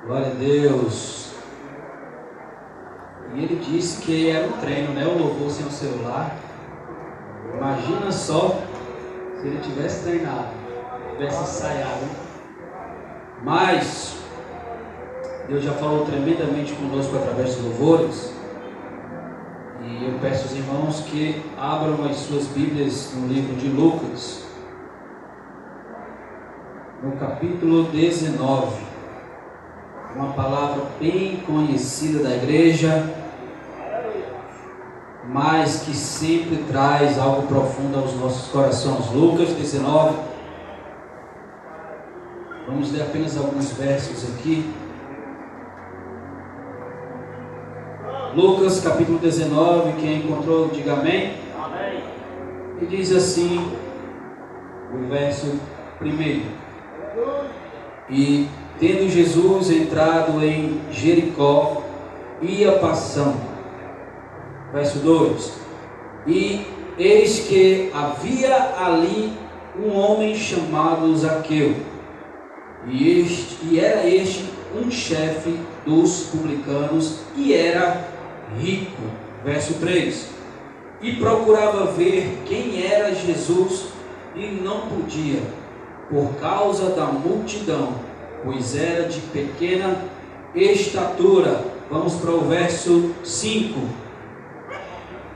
Glória a Deus. E ele disse que era um treino, né? O louvor sem o celular. Imagina só se ele tivesse treinado, tivesse ensaiado. Mas Deus já falou tremendamente conosco através dos louvores. E eu peço aos irmãos que abram as suas Bíblias no livro de Lucas, no capítulo 19. Uma palavra bem conhecida da igreja, mas que sempre traz algo profundo aos nossos corações. Lucas 19. Vamos ler apenas alguns versos aqui. Lucas capítulo 19, quem encontrou, diga amém. Amém. E diz assim, o verso 1. E tendo Jesus entrado em Jericó, ia passando. Verso 2. E eis que havia ali um homem chamado Zaqueu, e era este um chefe dos publicanos, e era rico. Verso 3. E procurava ver quem era Jesus, e não podia, por causa da multidão, pois era de pequena estatura. Vamos para o verso 5.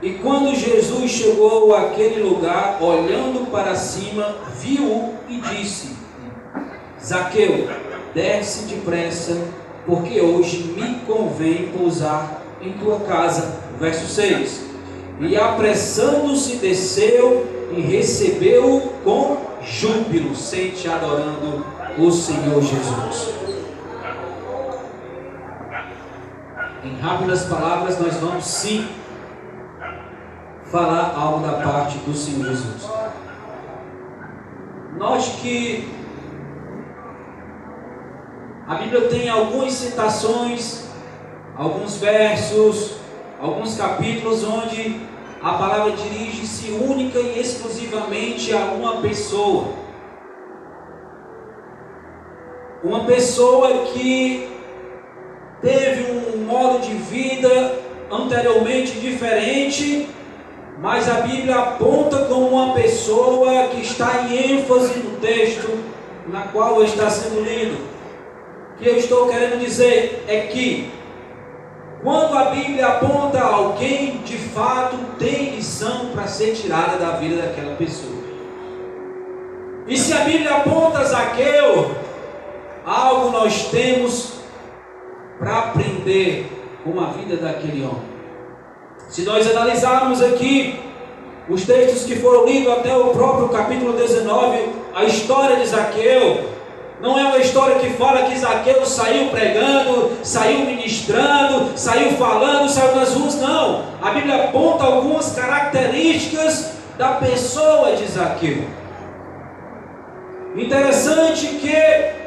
E quando Jesus chegou àquele lugar, olhando para cima, viu-o e disse: Zaqueu, desce depressa, porque hoje me convém pousar em tua casa. Verso 6. E apressando-se desceu e recebeu-o com júbilo, sente adorando o Senhor Jesus. Em rápidas palavras, nós vamos sim falar algo da parte do Senhor Jesus. Note que a Bíblia tem algumas citações, alguns versos, alguns capítulos onde a palavra dirige-se única e exclusivamente a uma pessoa. Uma pessoa que teve um modo de vida anteriormente diferente, mas a Bíblia aponta como uma pessoa que está em ênfase no texto na qual está sendo lido. O que eu estou querendo dizer é que quando a Bíblia aponta alguém, de fato tem lição para ser tirada da vida daquela pessoa. E se a Bíblia aponta Zaqueu, algo nós temos para aprender com a vida daquele homem. Se nós analisarmos aqui os textos que foram lidos até o próprio capítulo 19, a história de Zaqueu não é uma história que fala que Zaqueu saiu pregando, saiu ministrando, saiu falando, saiu nas ruas. Não, a Bíblia aponta algumas características da pessoa de Zaqueu. Interessante que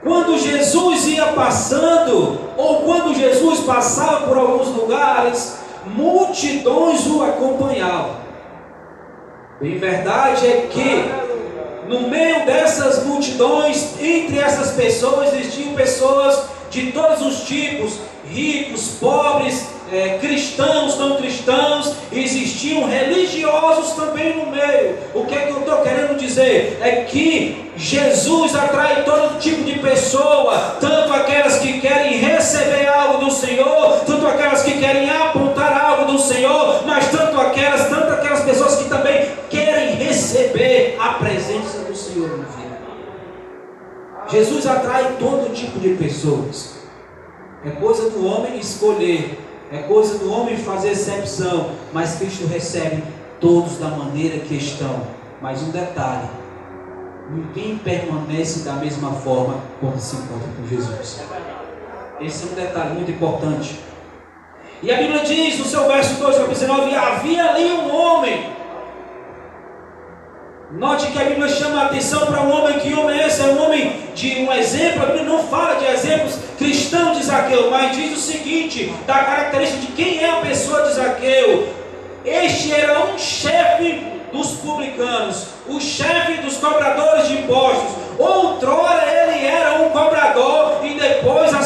quando Jesus ia passando, ou quando Jesus passava por alguns lugares, multidões o acompanhavam. Bem, verdade é que no meio dessas multidões, entre essas pessoas, existiam pessoas de todos os tipos, ricos, pobres, cristãos, não cristãos, existiam religiosos também no meio. O que é que eu estou querendo dizer? É que Jesus atrai todo tipo de pessoa, tanto aquelas que querem receber algo do Senhor, tanto aquelas que querem apontar algo do Senhor, mas tanto aquelas pessoas que também querem receber a presença do Senhor na vida. Jesus atrai todo tipo de pessoas. É coisa do homem escolher, é coisa do homem fazer exceção, mas Cristo recebe todos da maneira que estão. Mas um detalhe: ninguém permanece da mesma forma quando se encontra com Jesus. Esse é um detalhe muito importante. E a Bíblia diz no seu verso 2, capítulo 19: havia ali um homem. Note que a Bíblia chama a atenção para um homem. Que homem é esse? É um homem de um exemplo. A Bíblia não fala de exemplos cristãos de Zaqueu, mas diz o seguinte, da característica de quem é a pessoa de Zaqueu. Este era um chefe dos publicanos, o chefe dos cobradores de impostos. Outrora ele era um cobrador e depois a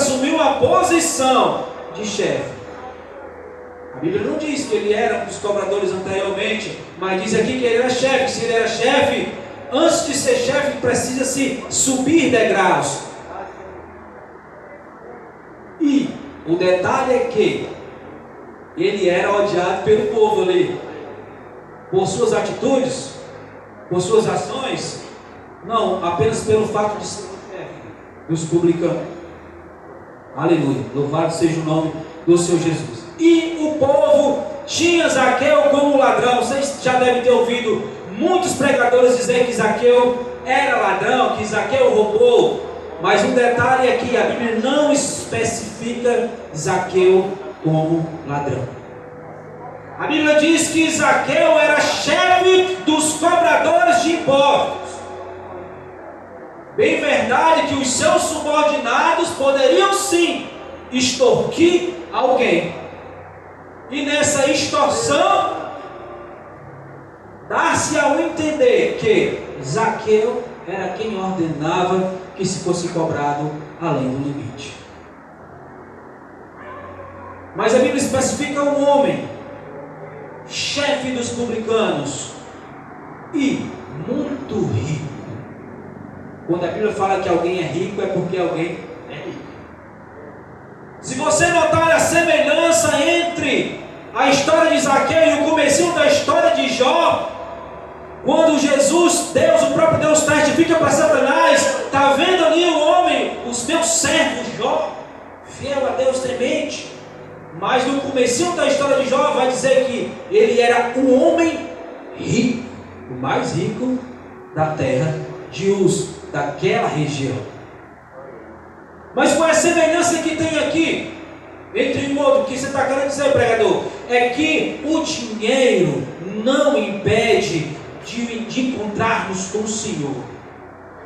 posição de chefe. A Bíblia não diz que ele era um dos cobradores anteriormente, mas diz aqui que ele era chefe. Se ele era chefe, antes de ser chefe, precisa-se subir degraus. E o detalhe é que ele era odiado pelo povo ali, por suas atitudes, por suas ações, não apenas pelo fato de ser chefe dos publicanos. Aleluia, louvado seja o nome do Senhor Jesus. E o povo tinha Zaqueu como ladrão. Vocês já devem ter ouvido muitos pregadores dizer que Zaqueu era ladrão, que Zaqueu roubou. Mas um detalhe é que a Bíblia não especifica Zaqueu como ladrão. A Bíblia diz que Zaqueu era chefe dos cobradores de impostos. Bem verdade que os seus subordinados poderiam sim extorquir alguém. E nessa extorsão, dá-se ao entender que Zaqueu era quem ordenava que se fosse cobrado além do limite. Mas a Bíblia especifica um homem, chefe dos publicanos e muito rico. Quando a Bíblia fala que alguém é rico, é porque alguém é rico. Se você notar a semelhança entre a história de Zaqueu e o comecinho da história de Jó, quando Jesus, Deus, o próprio Deus testifica para Satanás, está vendo ali o homem, os meus servos, Jó, fiel a Deus temente. Mas no comecinho da história de Jó vai dizer que ele era um homem rico, o mais rico da terra de Uz, daquela região. Mas qual é a semelhança que tem aqui entre um outro? O que você está querendo dizer, pregador? É que o dinheiro não impede de encontrarmos com o Senhor.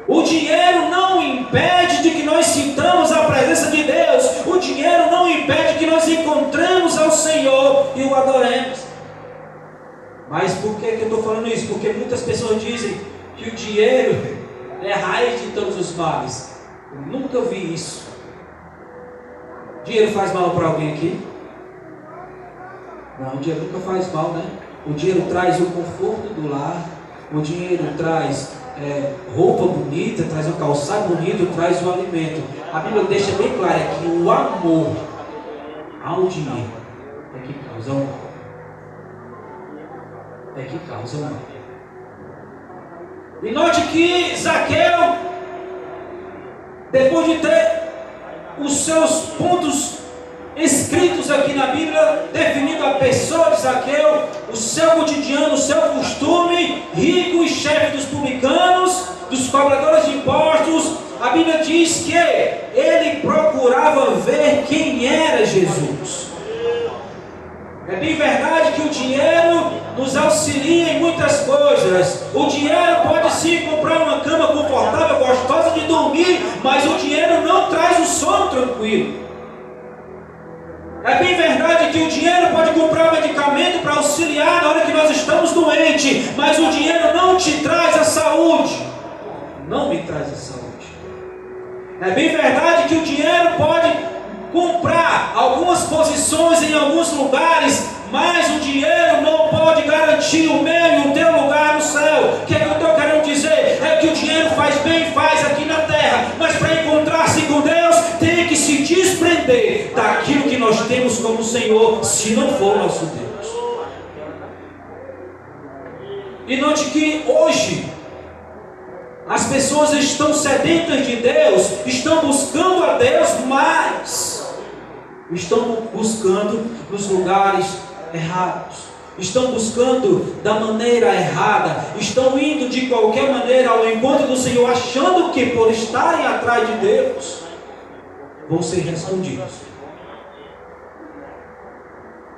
O dinheiro não impede de que nós sintamos a presença de Deus. O dinheiro não impede que nós encontremos ao Senhor e o adoremos. Mas por que eu estou falando isso? Porque muitas pessoas dizem que o dinheiro é a raiz de todos os males. Eu nunca vi isso. Dinheiro faz mal para alguém aqui? Não, o dinheiro nunca faz mal, né? O dinheiro traz o conforto do lar. O dinheiro traz roupa bonita, traz um calçado bonito, traz o alimento. A Bíblia deixa bem claro que o amor ao dinheiro é que causa o mal. É que causa o mal. E note que Zaqueu, depois de ter os seus pontos escritos aqui na Bíblia, definindo a pessoa de Zaqueu, o seu cotidiano, o seu costume, rico e chefe dos publicanos, dos cobradores de impostos, a Bíblia diz que ele procurava ver quem era Jesus. É bem verdade que o dinheiro nos auxilia em muitas coisas. O dinheiro pode sim comprar uma cama confortável, gostosa de dormir, mas o dinheiro não traz o sono tranquilo. É bem verdade que o dinheiro pode comprar medicamento para auxiliar na hora que nós estamos doentes, mas o dinheiro não te traz a saúde. Não me traz a saúde. É bem verdade que o dinheiro pode comprar algumas posições em alguns lugares, mas o dinheiro não pode garantir o meu e o teu lugar no céu. O que é que eu estou querendo dizer? É que o dinheiro faz bem, faz aqui na terra, mas para encontrar-se com Deus, tem que se desprender daquilo que nós temos como Senhor, se não for nosso Deus. E note que hoje as pessoas estão sedentas de Deus, estão buscando a Deus, mas estão buscando nos lugares errados, estão buscando da maneira errada, estão indo de qualquer maneira ao encontro do Senhor, achando que por estarem atrás de Deus vão ser respondidos.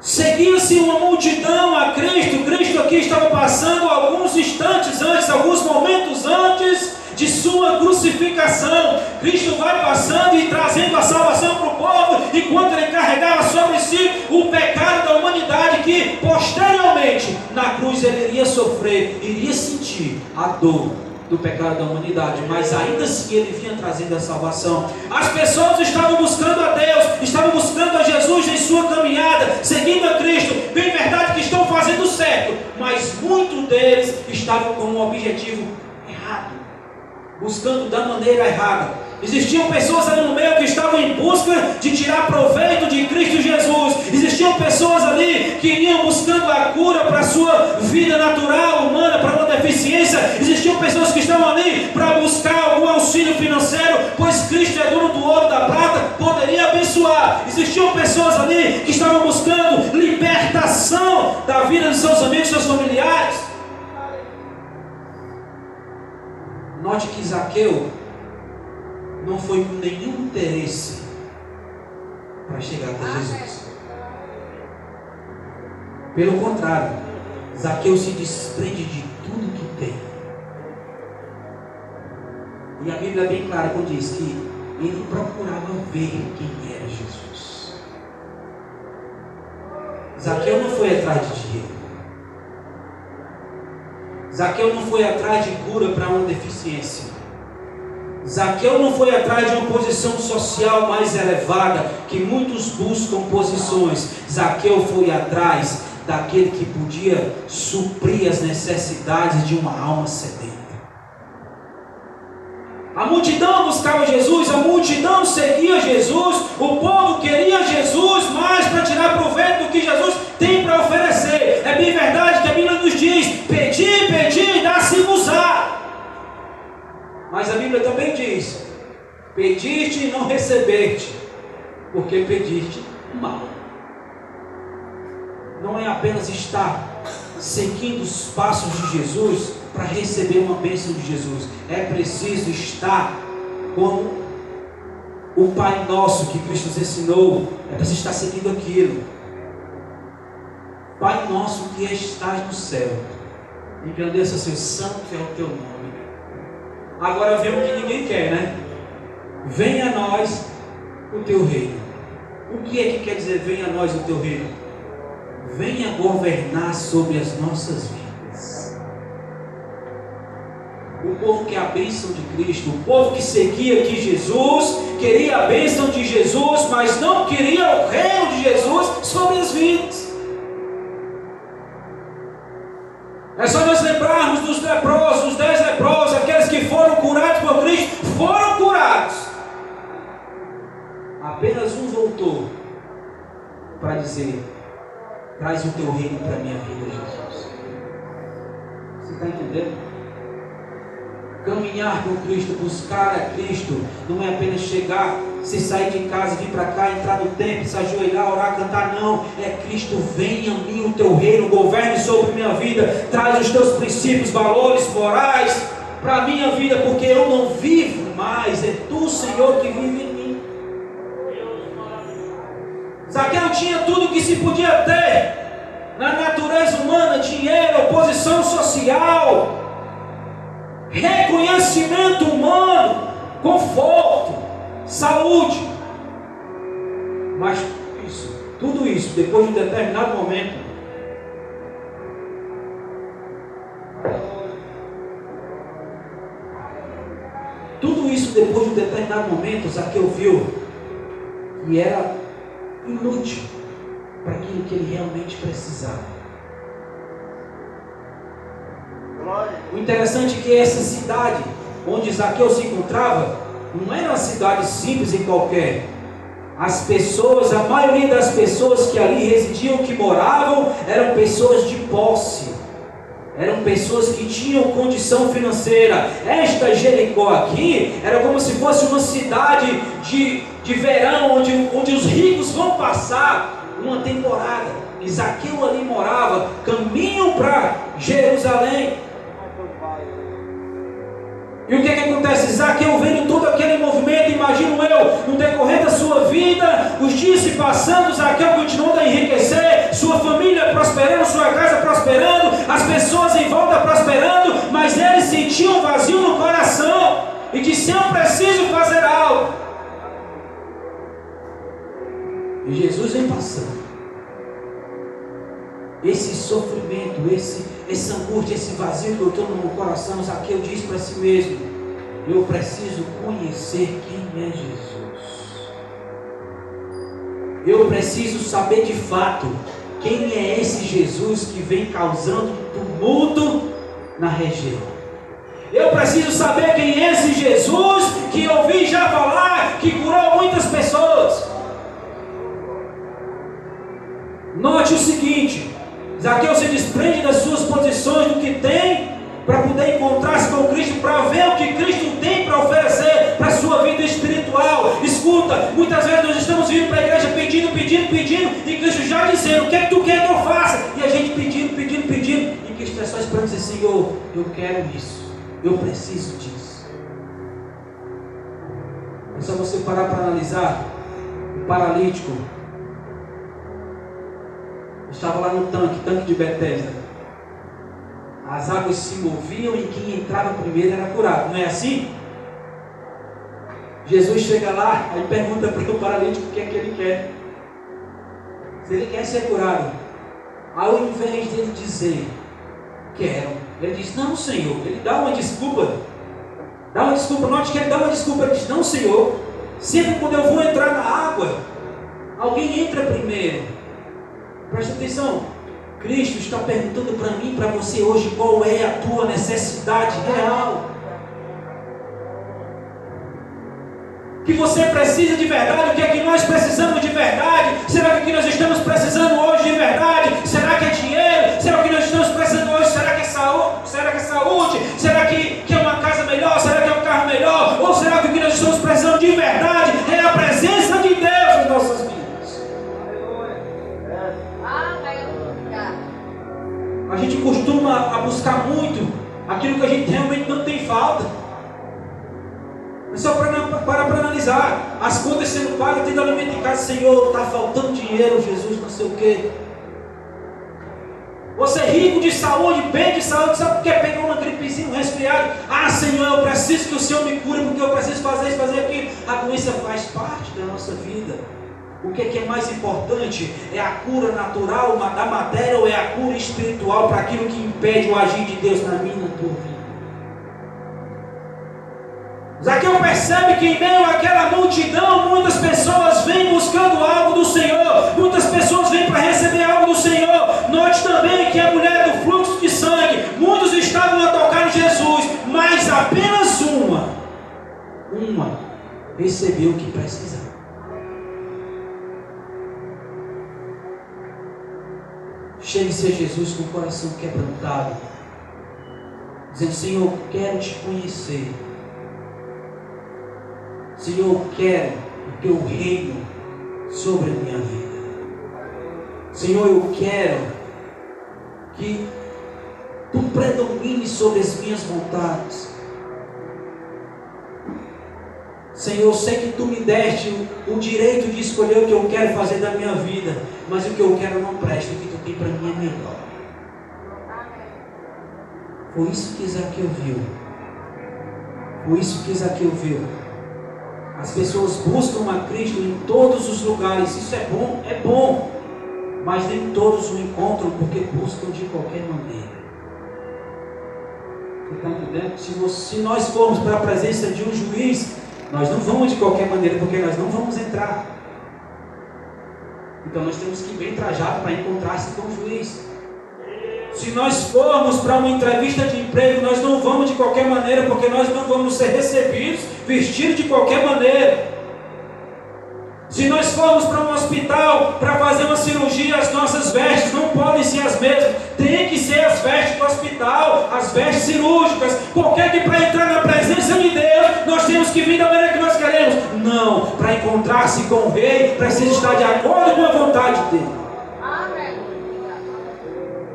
Seguia-se uma multidão a Cristo. Cristo aqui estava passando alguns instantes antes, alguns momentos antes de sua crucificação. Cristo vai passando e trazendo a salvação para o povo, enquanto ele carregava sobre si o pecado da humanidade, que posteriormente na cruz ele iria sofrer, iria sentir a dor do pecado da humanidade, mas ainda assim ele vinha trazendo a salvação. As pessoas estavam buscando a Deus, estavam buscando a Jesus em sua caminhada, seguindo a Cristo. Bem verdade que estão fazendo certo, mas muitos deles estavam com um objetivo errado, buscando da maneira errada. Existiam pessoas ali no meio que estavam em busca de tirar proveito de Cristo Jesus. Existiam pessoas ali que iriam buscando a cura para a sua vida natural, humana, para uma deficiência. Existiam pessoas que estavam ali para buscar algum auxílio financeiro, pois Cristo é dono do ouro, da prata, poderia abençoar. Existiam pessoas ali que estavam buscando libertação da vida de seus amigos, seus familiares. Note que Zaqueu não foi com nenhum interesse para chegar até Jesus. Pelo contrário, Zaqueu se desprende de tudo que tem. E a Bíblia é bem clara quando diz que ele procurava ver quem era Jesus. Zaqueu não foi atrás de dinheiro. Zaqueu não foi atrás de cura para uma deficiência. Zaqueu não foi atrás de uma posição social mais elevada, que muitos buscam posições. Zaqueu foi atrás daquele que podia suprir as necessidades de uma alma sedenta. A multidão buscava Jesus, a multidão seguia Jesus, o povo queria Jesus mais para tirar proveito do que Jesus tem para oferecer. É bem verdade que a Bíblia nos diz: pedi, pedi, dá-se-vos-á. Mas a Bíblia também diz: pediste e não recebeste, porque pediste mal. Não é apenas estar seguindo os passos de Jesus para receber uma bênção de Jesus. É preciso estar como o Pai Nosso que Cristo nos ensinou. É preciso estar seguindo aquilo. Pai Nosso que estás no céu, engrandeça o seu santo é o teu nome. Agora vem o que ninguém quer, né? Venha a nós o teu reino. O que é que quer dizer venha a nós o teu reino? Venha governar sobre as nossas vidas. O povo quer a bênção de Cristo. O povo que seguia aqui Jesus queria a bênção de Jesus, mas não queria o reino de Jesus sobre as vidas. É só nós lembrarmos dos leprosos, dos 10 leprosos, aqueles que foram curados por Cristo, foram curados. Apenas um voltou para dizer: traz o teu reino para a minha vida, Jesus. Você está entendendo? Caminhar com Cristo, buscar a Cristo, não é apenas chegar, se sair de casa, vir para cá, entrar no templo, se ajoelhar, orar, cantar, não. É Cristo: venha a mim o teu reino, governe sobre minha vida, traz os teus princípios, valores, morais para a minha vida, porque eu não vivo mais, é tu, Senhor, que vive em mim. Zaqueu tinha tudo que se podia ter na natureza humana: dinheiro, posição social, reconhecimento humano, conforto, saúde. Mas tudo isso, depois de um determinado momento, Zaqueu viu que era inútil para aquilo que ele realmente precisava. O interessante é que essa cidade onde Zaqueu se encontrava não era uma cidade simples e qualquer. As pessoas, a maioria das pessoas que ali residiam, que moravam, eram pessoas de posse, eram pessoas que tinham condição financeira. Esta Jericó aqui era como se fosse uma cidade de verão, onde os ricos vão passar uma temporada. E Zaqueu ali morava, caminho para Jerusalém. E o que acontece? Zaqueu vendo todo aquele movimento, imagino eu, no decorrer da sua vida, os dias se passando, Zaqueu continuando a enriquecer, sua família prosperando, sua casa prosperando, as pessoas em volta prosperando, mas ele sentia um vazio no coração e disse: eu preciso fazer algo. E Jesus vem passando. Esse sofrimento, essa angústia, esse vazio que eu estou no meu coração, Zaqueu diz para si mesmo: eu preciso conhecer quem é Jesus. eu preciso saber de fato quem é esse Jesus que vem causando tumulto na região. Eu preciso saber quem é esse Jesus que eu ouvi já falar, que curou muitas pessoas. Note o seguinte: Zaqueu se desprende das suas posições, do que tem, para poder encontrar-se com Cristo, para ver o que Cristo tem para oferecer para a sua vida espiritual. Escuta, muitas vezes nós estamos vindo para a igreja pedindo, e Cristo já dizendo: o que é que tu quer que eu faça? E a gente pedindo, e Cristo é só esperando dizer: Senhor, eu quero isso, eu preciso disso. É só você parar para analisar. O paralítico estava lá no tanque de Betesda. As águas se moviam e quem entrava primeiro era curado, não é assim? Jesus chega lá, aí pergunta para o paralítico o que é que ele quer. Se ele quer ser curado, ao invés dele dizer: quero, ele diz: não, Senhor. Ele dá uma desculpa. Note que ele dá uma desculpa. Ele diz: não, Senhor, sempre quando eu vou entrar na água, alguém entra primeiro. Presta atenção, Cristo está perguntando para mim e para você hoje: qual é a tua necessidade real? Que você precisa de verdade? O que é que nós precisamos de verdade? Será que o que nós estamos precisando hoje de verdade? Será que é dinheiro? Será que o que nós estamos precisando hoje? Será que é saúde? Será que é uma casa melhor? Será que é um carro melhor? Ou será que o que nós estamos precisando de verdade é a presença de Deus nas nossas vidas? A gente costuma a buscar muito aquilo que a gente realmente não tem falta. É só para analisar. As contas sendo pagas, tendo alimento em casa. Senhor, está faltando dinheiro, Jesus, não sei o quê. Você é rico de saúde, bem de saúde, sabe por que pegou uma gripezinha, um resfriado? Ah, Senhor, eu preciso que o Senhor me cure, porque eu preciso fazer isso, fazer aquilo. A doença faz parte da nossa vida. O que é mais importante? É a cura natural da matéria ou é a cura espiritual para aquilo que impede o agir de Deus na minha e na tua vida? Zaqueu percebe que em meio àquela multidão, muitas pessoas vêm buscando algo do Senhor, muitas pessoas vêm para receber algo do Senhor. Note também que a mulher do fluxo de sangue, muitos estavam a tocar em Jesus, mas apenas uma recebeu o que precisava. Chegue-se a Jesus com o coração quebrantado, dizendo: Senhor, quero te conhecer. Senhor, quero o teu reino sobre a minha vida. Senhor, eu quero que tu predomines sobre as minhas vontades. Senhor, eu sei que tu me deste o direito de escolher o que eu quero fazer da minha vida, mas o que eu quero não presta, o que tu tem para mim é melhor. Foi isso que Zaqueu viu. As pessoas buscam a Cristo em todos os lugares. Isso é bom, mas nem todos o encontram porque buscam de qualquer maneira. Você está entendendo? Se nós formos para a presença de um juiz, nós não vamos de qualquer maneira, porque nós não vamos entrar. Então nós temos que ir bem trajado para encontrar-se com o juiz. Se nós formos para uma entrevista de emprego, nós não vamos de qualquer maneira, porque nós não vamos ser recebidos, vestidos de qualquer maneira. Se nós formos para um hospital para fazer uma cirurgia, as nossas vestes não podem ser as mesmas. Tem que ser as vestes do hospital, as vestes cirúrgicas. Porque que para entrar na presença de Deus, nós temos que vir da maneira que nós queremos? Não, para encontrar-se com o Rei, precisa estar de acordo com a vontade dele.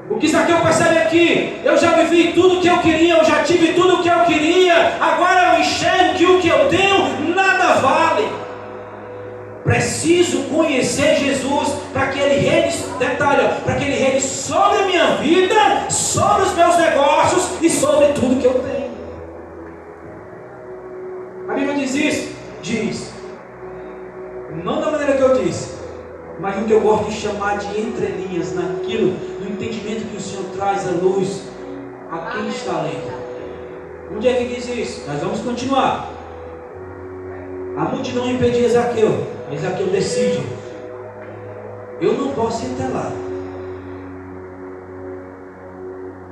O que Zaqueu percebe aqui: eu já vivi tudo o que eu queria, eu já tive tudo o que eu queria, agora eu enxergo que o que eu tenho nada vale. Preciso conhecer Jesus para que Ele reine, para que Ele reine sobre a minha vida, sobre os meus negócios e sobre tudo que eu tenho. A Bíblia diz isso? Diz. Não da maneira que eu disse, mas no que eu gosto de chamar de entrelinhas, naquilo, no entendimento que o Senhor traz à luz a quem está lendo. Onde é que diz isso? Nós vamos continuar. A multidão impedia Zaqueu, mas Zaqueu decide: eu não posso ir até lá.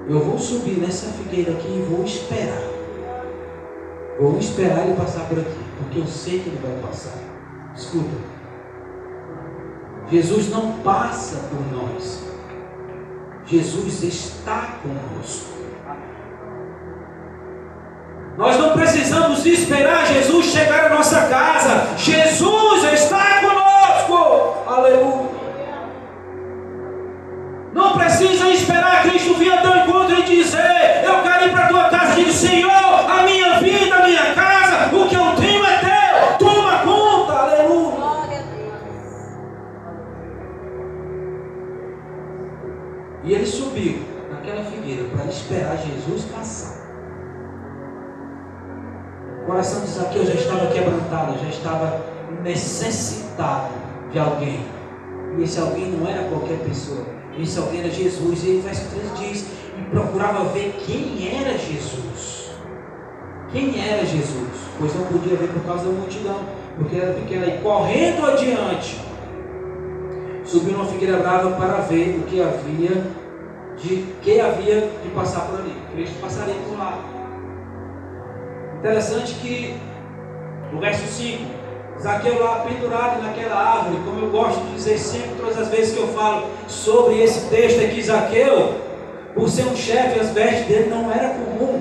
Eu vou subir nessa figueira aqui e vou esperar. Vou esperar ele passar por aqui, porque eu sei que ele vai passar. Escuta, Jesus não passa por nós. Jesus está conosco. Nós não precisamos esperar Jesus chegar à nossa casa. Jesus está conosco. Aleluia. Não precisa esperar Cristo vir ao teu encontro e dizer: eu quero ir para a tua casa. Diz: Senhor, a minha vida, a minha casa, o que eu tenho é teu. Toma conta. Aleluia. Glória a Deus. E ele subiu naquela figueira para esperar Jesus passar. O coração de Zaqueu já estava quebrantado, já estava necessitado de alguém. E esse alguém não era qualquer pessoa. Esse alguém era Jesus. E aí o verso 3 diz: e procurava ver quem era Jesus. Quem era Jesus? Pois não podia ver por causa da multidão, porque era pequena. E correndo adiante, subiu uma figueira brava para ver o que havia de passar por ali. Cristo passaria por lá. Interessante que no verso 5, Zaqueu lá pendurado naquela árvore, como eu gosto de dizer sempre, todas as vezes que eu falo sobre esse texto aqui, Zaqueu, por ser um chefe, as vestes dele não era comum.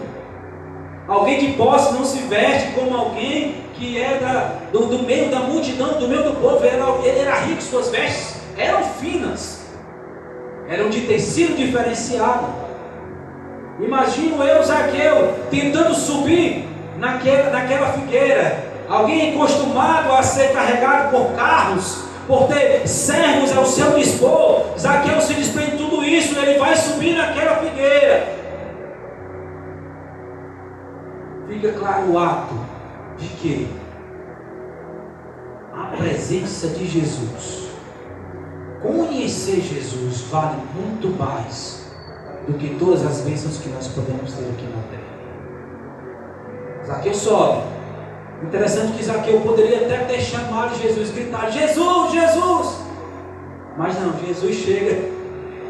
Alguém de posse não se veste como alguém que é do meio da multidão, do meio do povo. Ele era rico, suas vestes eram finas, eram de tecido diferenciado. Imagino eu, Zaqueu, tentando subir naquela figueira. Alguém acostumado a ser carregado por carros, por ter servos ao seu dispor. Zaqueu se desprende de tudo isso, ele vai subir naquela figueira. Fica claro o ato de que a presença de Jesus, conhecer Jesus, vale muito mais do que todas as bênçãos que nós podemos ter aqui na terra. Zaqueu sobe. Interessante que Zaqueu poderia até ter chamado Jesus, gritar: Jesus, Jesus! Mas não, Jesus chega.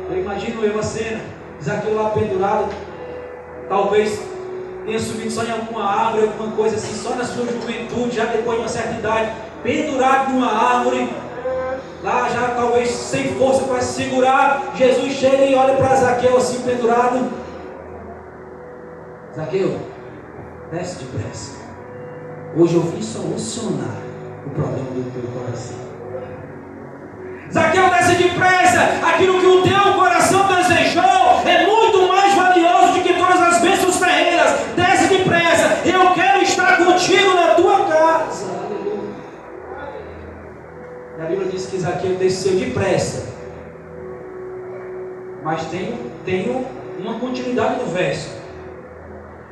Eu imagino a cena, Zaqueu lá pendurado, talvez tenha subido só em alguma árvore, alguma coisa assim, só na sua juventude, já depois de uma certa idade, pendurado numa árvore, lá já talvez sem força para se segurar. Jesus chega e olha para Zaqueu assim pendurado: Zaqueu, desce depressa. Hoje eu vim solucionar o problema do teu coração. Zaqueu, desce depressa. Aquilo que o teu coração desejou é muito mais valioso do que todas as bênçãos terrenas. Desce depressa. Eu quero estar contigo na tua casa. E a Bíblia diz que Zaqueu desceu depressa. Mas tem uma continuidade no verso.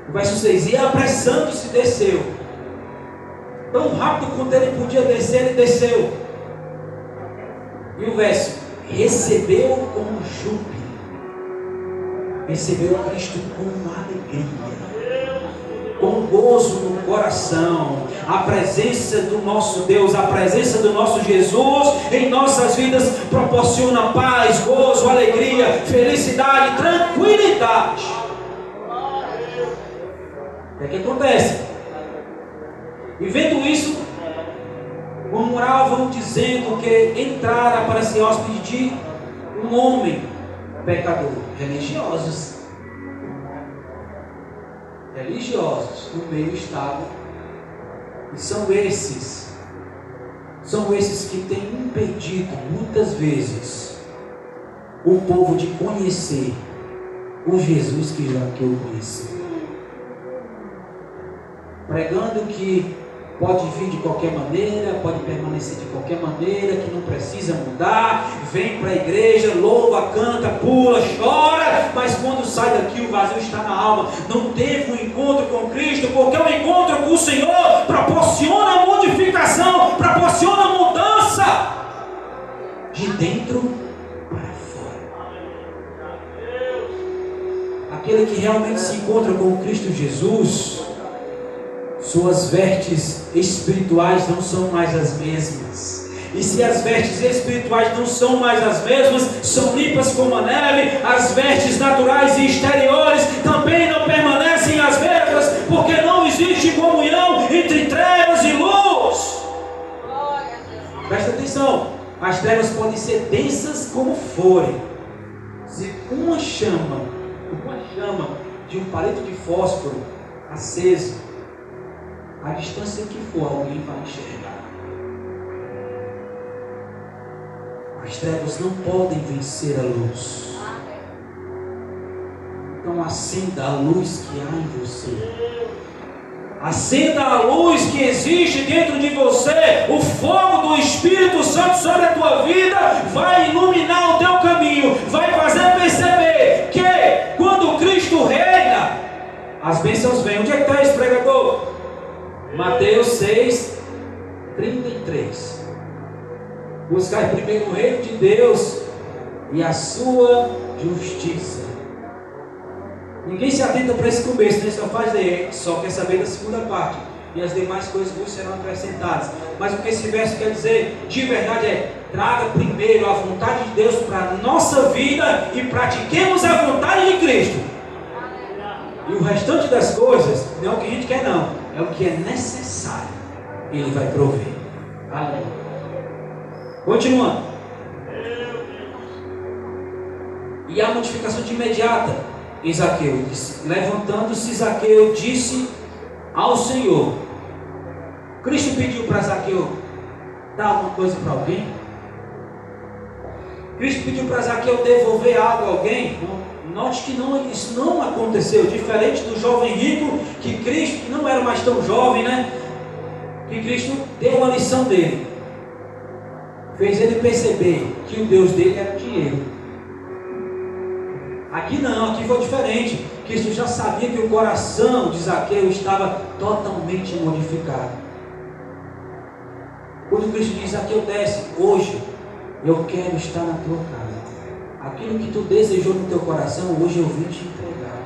O verso 6: e apressando-se desceu. Tão rápido quanto ele podia descer, ele desceu. E o verso: recebeu com júbilo. Recebeu a Cristo com alegria, com gozo no coração. A presença do nosso Deus, a presença do nosso Jesus em nossas vidas proporciona paz, gozo, alegria, felicidade, tranquilidade. O que acontece? E vendo isso, murmuravam dizendo que entrara para ser hóspede de um homem pecador. Religiosos no meio estavam. E são esses que têm impedido muitas vezes o povo de conhecer o Jesus que Zaqueu conheceu, pregando que pode vir de qualquer maneira, pode permanecer de qualquer maneira, que não precisa mudar. Vem para a igreja, louva, canta, pula, chora, mas quando sai daqui o vazio está na alma. Não teve um encontro com Cristo, porque o encontro com o Senhor proporciona modificação, proporciona mudança de dentro para fora. Aquele que realmente se encontra com Cristo Jesus, suas vestes espirituais não são mais as mesmas. E se as vestes espirituais não são mais as mesmas, são limpas como a neve, as vestes naturais e exteriores também não permanecem as mesmas, porque não existe comunhão entre trevas e luz. Presta atenção, as trevas podem ser densas como forem. Se uma chama de um palito de fósforo aceso, a distância que for, alguém vai enxergar. As trevas não podem vencer a luz. Então acenda a luz que há em você. Acenda a luz que existe dentro de você. O fogo do Espírito Santo sobre a tua vida vai iluminar o teu caminho, vai fazer perceber que quando Cristo reina, as bênçãos vêm. Onde é que está esse pregador? Mateus 6, 33. Buscar primeiro o reino de Deus e a sua justiça. Ninguém se atenta para esse começo, né? Só quer saber da segunda parte. E as demais coisas vos serão acrescentadas. Mas o que esse verso quer dizer de verdade é: traga primeiro a vontade de Deus para a nossa vida e pratiquemos a vontade de Cristo. E o restante das coisas não é o que a gente quer, não. É o que é necessário. Ele vai prover. Aleluia. Continuando. E a modificação de imediata em Zaqueu. Levantando-se Zaqueu, disse ao Senhor. Cristo pediu para Zaqueu dar alguma coisa para alguém? Cristo pediu para Zaqueu devolver algo a alguém? Note que isso não aconteceu. Diferente do jovem rico, que Cristo, que não era mais tão jovem, né? Que Cristo deu uma lição dele. Fez ele perceber que o Deus dele era o dinheiro. Aqui não, aqui foi diferente. Cristo já sabia que o coração de Zaqueu estava totalmente modificado. Quando Cristo diz: Zaqueu, desce, hoje eu quero estar na tua casa. Aquilo que tu desejou no teu coração, hoje eu vim te entregar.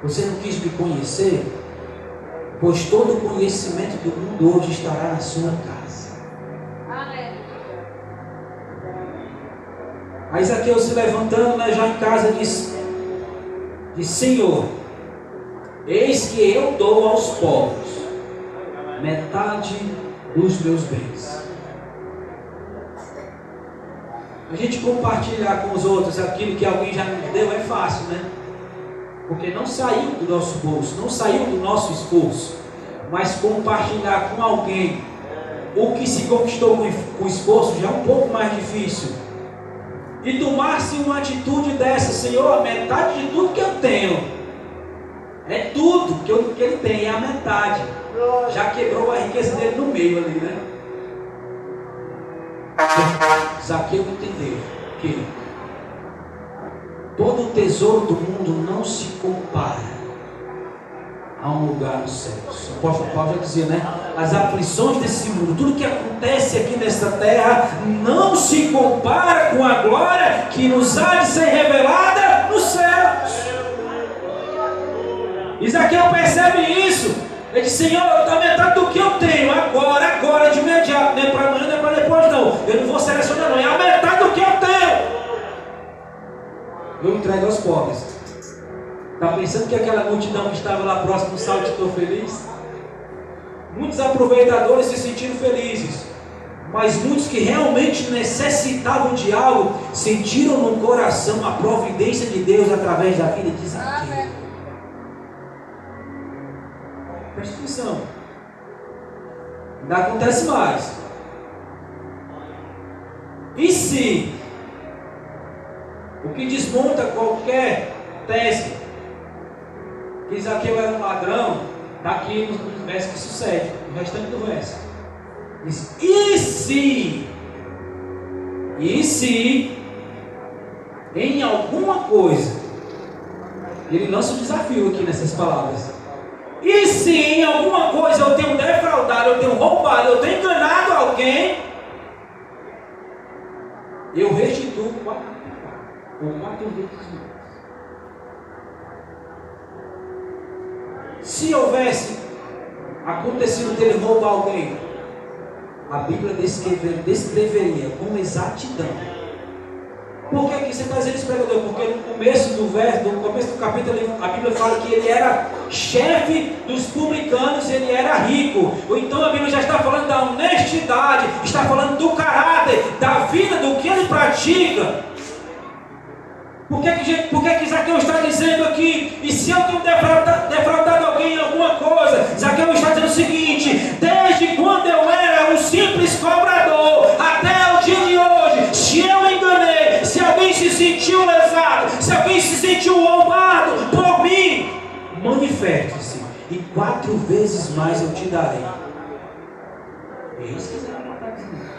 Você não quis me conhecer? Pois todo o conhecimento do mundo hoje estará na sua casa. Amém. Aí Zaqueu, se levantando, né, já em casa, disse: Senhor, eis que eu dou aos pobres metade dos meus bens. A gente compartilhar com os outros aquilo que alguém já nos deu é fácil, né? Porque não saiu do nosso bolso, não saiu do nosso esforço. Mas compartilhar com alguém o que se conquistou com esforço já é um pouco mais difícil. E tomar-se uma atitude dessa: Senhor, a metade de tudo que eu tenho, é tudo que ele tem, é a metade. Já quebrou a riqueza dele no meio ali, né? Zaqueu entendeu que todo o tesouro do mundo não se compara a um lugar nos céus. O apóstolo Paulo já dizia, né? As aflições desse mundo, tudo que acontece aqui nesta terra, não se compara com a glória que nos há de ser revelada nos céus. E Zaqueu percebe isso. Ele diz: Senhor, está metade do que eu tenho agora, de imediato, não é para amanhã, não é para depois, não. Eu não vou selecionar, não. É a metade do que eu tenho. Eu entrego aos pobres. Está pensando que aquela multidão que estava lá próximo do salto, estou feliz? Muitos aproveitadores se sentiram felizes, mas muitos que realmente necessitavam de algo sentiram no coração a providência de Deus através da vida de Zaqueu. Preste atenção. Ainda acontece mais. E se o que desmonta qualquer tese que Zaqueu era um ladrão, está aqui no verso que sucede, no restante do verso. Diz: e se em alguma coisa, ele lança um desafio aqui nessas palavras. E se em alguma coisa eu tenho defraudado, eu tenho roubado, eu tenho enganado alguém, eu restituo 4 vezes mais. Se houvesse acontecido dele roubar alguém, a Bíblia descreveria com exatidão. Por que você está dizendo isso, pregador? Porque no começo do capítulo, a Bíblia fala que ele era chefe dos publicanos, ele era rico. Ou então a Bíblia já está falando da honestidade, está falando do caráter, da vida, do que ele pratica. Por que Zaqueu está dizendo aqui? E se eu tenho defraudado alguém em alguma coisa, Zaqueu está dizendo o seguinte: desde quando eu era um simples cobrador até o dia de hoje, se eu enganei, se alguém se sentiu lesado, se alguém se sentiu roubado por mim, manifeste-se, e 4 vezes mais eu te darei. É isso que Zaqueu está dizendo.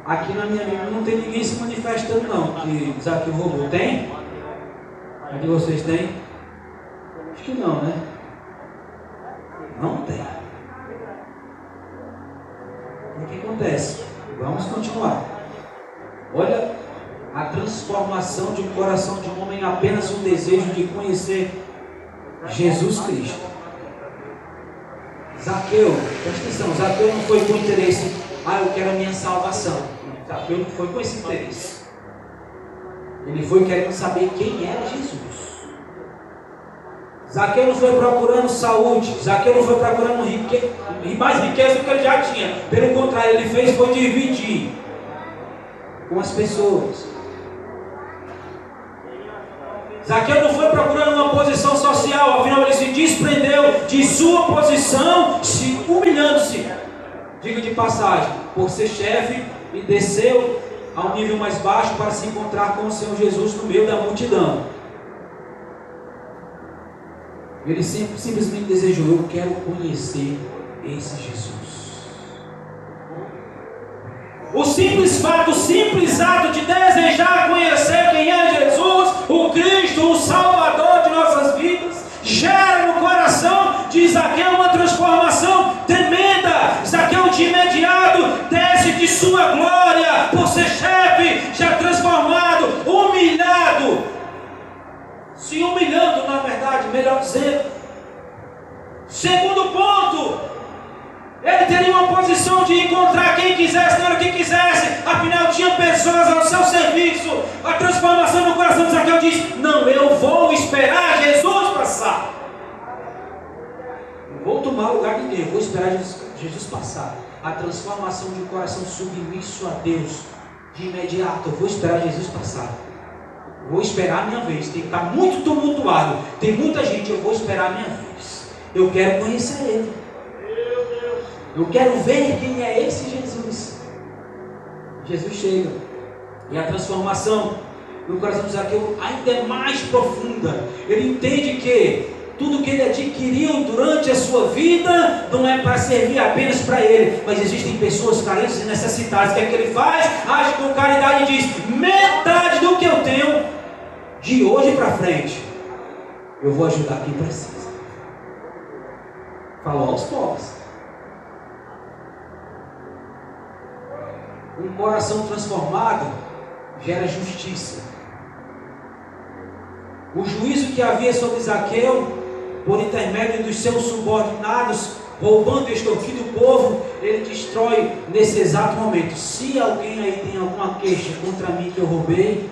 Aqui na minha Bíblia não tem ninguém se manifestando não, que Zaqueu roubou. Tem? Aqui vocês têm? Acho que não, né? Não tem. O que acontece? Vamos continuar. Olha a transformação de um coração de um homem em apenas um desejo de conhecer Jesus Cristo. Zaqueu, presta atenção, Zaqueu não foi com interesse, eu quero a minha salvação. Zaqueu não foi com esse interesse. Ele foi querendo saber quem era Jesus. Zaqueu não foi procurando saúde. Zaqueu não foi procurando mais riqueza do que ele já tinha. Pelo contrário, ele fez foi dividir com as pessoas. Zaqueu não foi procurando uma posição social. Afinal, ele se desprendeu de sua posição, se humilhando-se, diga de passagem, por ser chefe, e desceu a um nível mais baixo para se encontrar com o Senhor Jesus no meio da multidão. Ele simplesmente desejou: eu quero conhecer esse Jesus. O simples fato, o simples ato de desejar conhecer quem é Jesus, o Cristo, o Salvador de nossas vidas, gera no coração de Zaqueu uma transformação tremenda. Zaqueu de imediato desce de sua glória por ser chefe, já transformado, humilhado, se humilhando, na verdade, melhor dizendo. Segundo ponto, ele teria uma posição de encontrar quem quisesse, na hora que quisesse, afinal tinha pessoas ao seu serviço. A transformação no coração de Zaqueu diz: não, eu vou esperar Jesus passar. Não vou tomar lugar de ninguém, vou esperar Jesus passar. A transformação de um coração submisso a Deus, de imediato, eu vou esperar Jesus passar. Vou esperar a minha vez. Tem que estar muito tumultuado, tem muita gente, eu vou esperar a minha vez. Eu quero conhecer Ele. Eu quero ver quem é esse Jesus. Jesus chega, e a transformação no coração de Zaqueu ainda é mais profunda. Ele entende que tudo que ele adquiriu durante a sua vida não é para servir apenas para ele, mas existem pessoas carentes e necessitadas. O que é que ele faz? Age com caridade e diz: metade do que eu tenho, de hoje para frente, eu vou ajudar quem precisa. Falou aos pobres. Um coração transformado gera justiça. O juízo que havia sobre Zaqueu, por intermédio dos seus subordinados, roubando e extorquindo o povo, ele destrói nesse exato momento. Se alguém aí tem alguma queixa contra mim que eu roubei,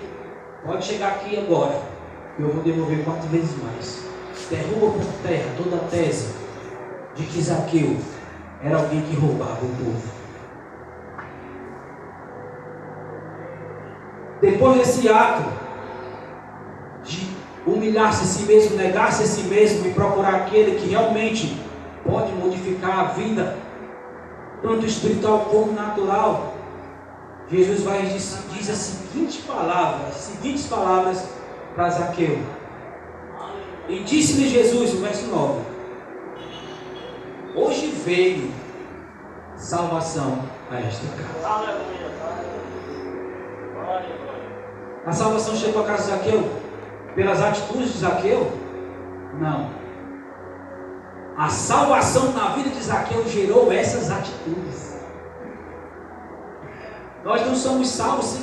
pode chegar aqui agora, que eu vou devolver 4 vezes mais. Derruba por terra toda a tese de que Zaqueu era alguém que roubava o povo. Depois desse ato de humilhar-se a si mesmo, negar-se a si mesmo e procurar aquele que realmente pode modificar a vida, tanto espiritual como natural, Jesus vai diz as seguintes palavras para Zaqueu. E disse-lhe Jesus, no verso 9: hoje veio salvação a esta casa. A salvação chegou à casa de Zaqueu pelas atitudes de Zaqueu? Não. A salvação na vida de Zaqueu gerou essas atitudes. Nós não somos salvos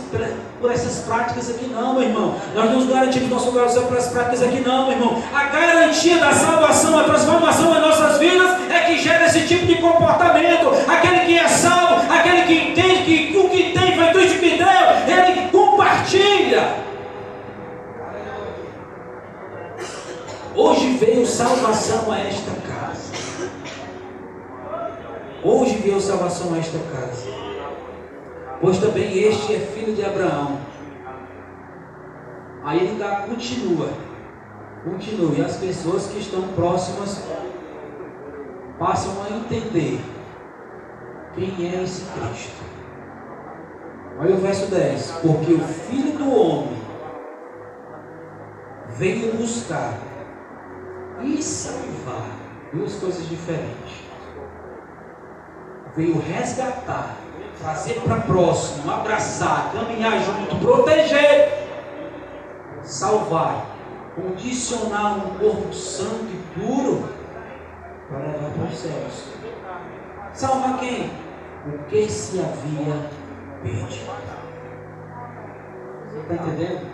por essas práticas aqui não, meu irmão. Nós não garantimos nossa salvação por essas práticas aqui não, meu irmão. A garantia da salvação, a transformação em nossas vidas é que gera esse tipo de comportamento. Aquele que é salvo, aquele que entende que o que tem foi Cristo que deu, ele compartilha. Hoje veio salvação a esta casa. Hoje veio salvação a esta casa. Pois também este é filho de Abraão. Aí ele continua. E as pessoas que estão próximas passam a entender quem é esse Cristo. Olha o verso 10. Porque o Filho do Homem veio buscar e salvar. Duas coisas diferentes. Veio resgatar, trazer para próximo, abraçar, caminhar junto, proteger, salvar, condicionar um corpo santo e puro para levar para os céus. Salvar quem? O que se havia perdido. Você está entendendo?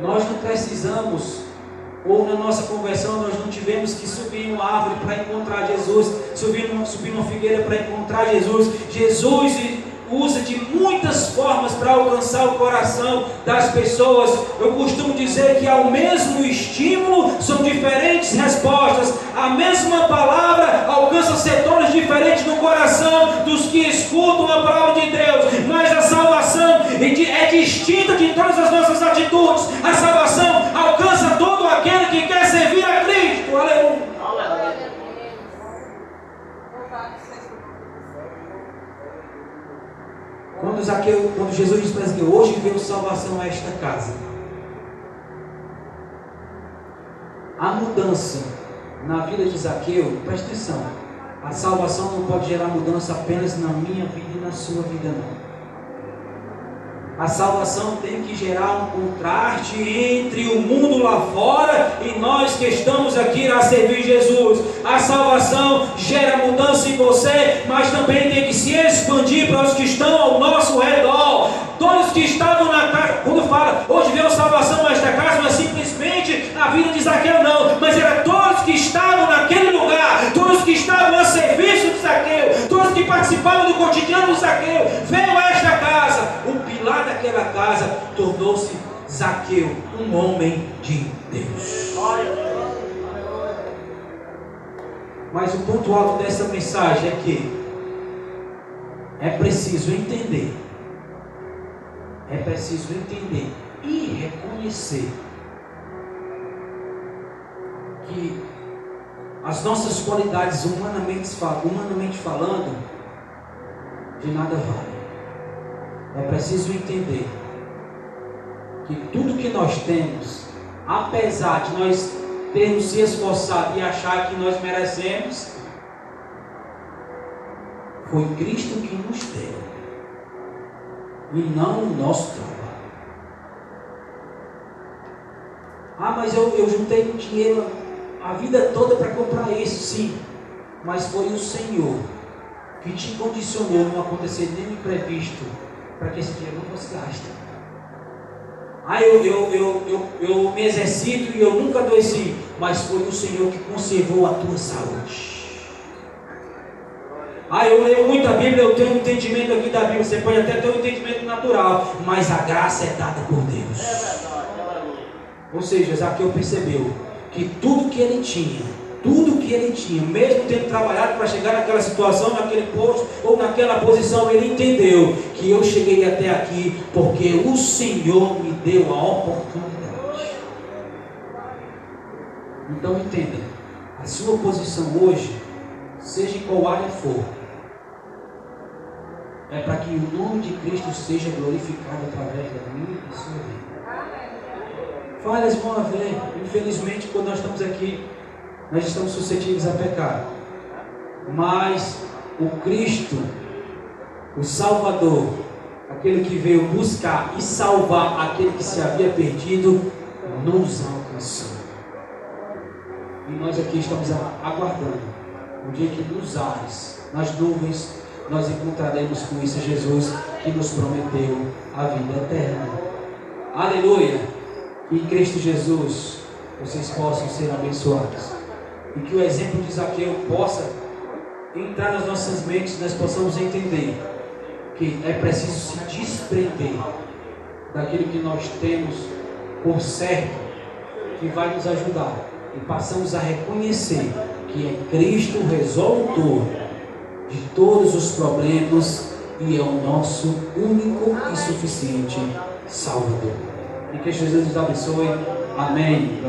Nós não precisamos, ou na nossa conversão nós não tivemos que subir em uma árvore para encontrar Jesus, subir numa figueira para encontrar Jesus. Jesus usa de muitas formas para alcançar o coração das pessoas. Eu costumo dizer que ao mesmo estímulo são diferentes respostas. A mesma palavra alcança setores diferentes no coração dos que escutam a palavra de Deus. Mas a salvação é distinta de todas as nossas atitudes. A salvação alcança todo aquele que quer servir a Cristo. Aleluia. Quando Jesus diz para Zaqueu, hoje veio salvação a esta casa. A mudança na vida de Zaqueu, presta atenção, a salvação não pode gerar mudança apenas na minha vida e na sua vida não. A salvação tem que gerar um contraste entre o mundo lá fora e nós que estamos aqui a servir Jesus. A salvação gera mudança em você, mas também tem que se expandir para os que estão ao nosso redor. Todos que estavam na casa, quando fala, hoje veio salvação a esta casa, não é simplesmente a vida de Zaqueu não, mas era todos que estavam naquele lugar, todos que estavam a serviço de Zaqueu, todos que participavam do cotidiano de Zaqueu, veio a esta casa. O pilar daquela casa tornou-se Zaqueu, um homem de Deus. Mas o ponto alto dessa mensagem é que é preciso entender e reconhecer que as nossas qualidades humanamente falando de nada valem. É preciso entender que tudo que nós temos, apesar de nós termos se esforçado e achar que nós merecemos, foi Cristo que nos deu e não o nosso trabalho. Mas eu juntei dinheiro a vida toda para comprar isso, sim, mas foi o Senhor que te condicionou a não acontecer nenhum imprevisto para que esse dinheiro não fosse gasto. Eu me exercito e eu nunca adoeci, mas foi o Senhor que conservou a tua saúde. Eu leio muito a Bíblia, eu tenho um entendimento aqui da Bíblia. Você pode até ter um entendimento natural, mas a graça é dada por Deus. Ou seja, Zaqueu percebeu que tudo que ele tinha, mesmo tendo trabalhado para chegar naquela situação, naquele posto ou naquela posição, ele entendeu que eu cheguei até aqui porque o Senhor me deu a oportunidade. Então entenda, a sua posição hoje, seja em qual área for, é para que o nome de Cristo seja glorificado através da minha e da sua vida. Falhas vão haver, infelizmente, quando nós estamos aqui, nós estamos suscetíveis a pecar. Mas o Cristo, o Salvador, aquele que veio buscar e salvar aquele que se havia perdido, nos alcançou. E nós aqui estamos aguardando o dia que nos ares, nas nuvens, nós encontraremos com isso Jesus que nos prometeu a vida eterna. Aleluia! Que em Cristo Jesus vocês possam ser abençoados. E que o exemplo de Zaqueu possa entrar nas nossas mentes, nós possamos entender que é preciso se desprender daquilo que nós temos por certo, que vai nos ajudar, e passamos a reconhecer que é Cristo o resolutor de todos os problemas e é o nosso único e suficiente Salvador. E que Jesus nos abençoe. Amém.